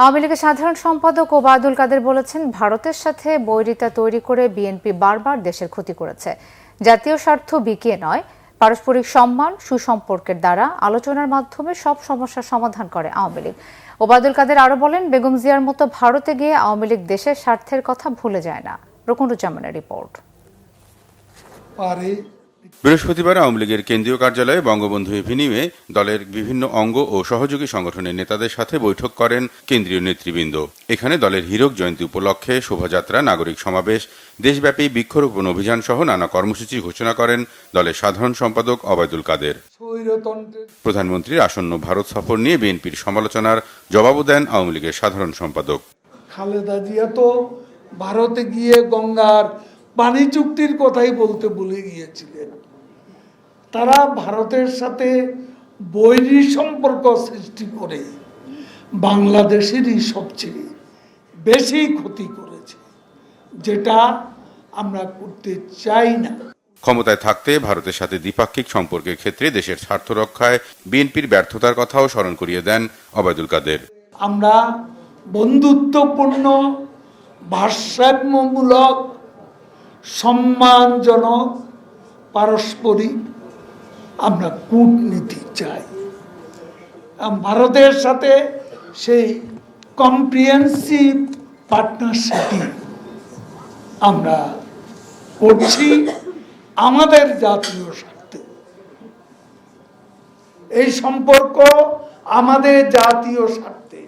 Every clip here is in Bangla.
আওয়ামী লীগের সাধারণ সম্পাদক ওবায়দুল কাদের বলেছেন, ভারতের সাথে বৈরিতা তৈরি করে বিএনপি বারবার দেশের ক্ষতি করেছে। জাতীয় স্বার্থ বিকিয়ে নয়, পারস্পরিক সম্মান সুসম্পর্কের দ্বারা আলোচনার মাধ্যমে সব সমস্যার সমাধান করে আওয়ামী লীগ। ওবায়দুল কাদের আরো বলেন, বেগম জিয়ার মতো ভারতে গিয়ে আওয়ামী লীগ দেশের স্বার্থের কথা ভুলে যায় না। রুকনুজ্জামানের রিপোর্ট। বৃহস্পতিবার আওয়ামী লীগের কেন্দ্রীয় কার্যালয়ে বঙ্গবন্ধু এভিনিউয়ে দলের বিভিন্ন অঙ্গ ও সহযোগী সংগঠনের নেতাদের সাথে বৈঠক করেন কেন্দ্রীয় নেতৃবৃন্দ। এখানে দলের হীরক জয়ন্তী উপলক্ষে শোভাযাত্রা, নাগরিক সমাবেশ, দেশব্যাপী বৃক্ষরোপণ অভিযান সহ নানা কর্মসূচি ঘোষণা করেন দলের সাধারণ সম্পাদক ওবায়দুল কাদের। প্রধানমন্ত্রীর আসন্ন ভারত সফর নিয়ে বিএনপির সমালোচনার জবাবও দেন আওয়ামী লীগের সাধারণ সম্পাদক। খালেদা জিয়া তো ভারতে গিয়ে গঙ্গার পানি চুক্তির কথাই বলতে ভুলে গিয়েছিলেন। তারা ভারতের সাথে বৈরী সম্পর্ক সৃষ্টি করে বাংলাদেশেরই সবচেয়ে বেশি ক্ষতি করেছে, যেটা আমরা করতে চাই না। ক্ষমতায় থাকতে ভারতের সাথে দ্বিপাক্ষিক সম্পর্কের ক্ষেত্রে দেশের স্বার্থ রক্ষায় বিএনপির ব্যর্থতার কথাও স্মরণ করিয়ে দেন ওবায়দুল কাদের। আমরা বন্ধুত্বপূর্ণ, ভারসাম্যমূলক, সম্মানজনক, পারস্পরিক আমরা কূটনীতি চাই। ভারতের সাথে সেই কম্প্রিহেন্সিভ পার্টনারশিপই আমরা করছি আমাদের জাতীয় স্বার্থে। এই সম্পর্ক আমাদের জাতীয় স্বার্থে,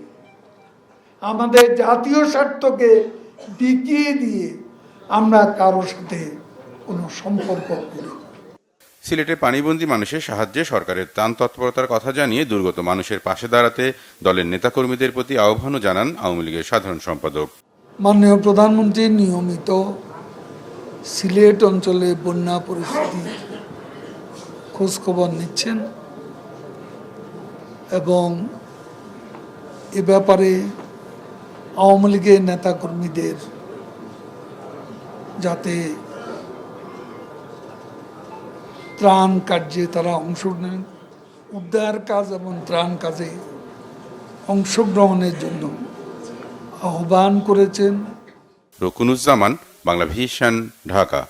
আমাদের জাতীয় স্বার্থকে বিকিয়ে দিয়ে আমরা কারোর সাথে কোনো সম্পর্ক করি। সিলেটে পানিবন্দী মানুষের সাহায্যে সরকারের ত্রাণ তৎপরতার কথা জানিয়ে দুর্গত মানুষের পাশে দাঁড়াতে দলের নেতাকর্মীদের প্রতি আহ্বানও জানান আওয়ামী লীগের সাধারণ সম্পাদক। মাননীয় প্রধানমন্ত্রী নিয়মিত সিলেট অঞ্চলে বন্যা পরিস্থিতি খোঁজখবর নিচ্ছেন এবং এ ব্যাপারে আওয়ামী লীগের নেতাকর্মীদের যাতে ত্রাণ কার্যে তারা অংশ নেন, উদ্ধার কাজ এবং ত্রাণ কাজে অংশগ্রহণের জন্য আহ্বান করেছেন। রুকনুজ্জামান, বাংলা ভিশন, ঢাকা।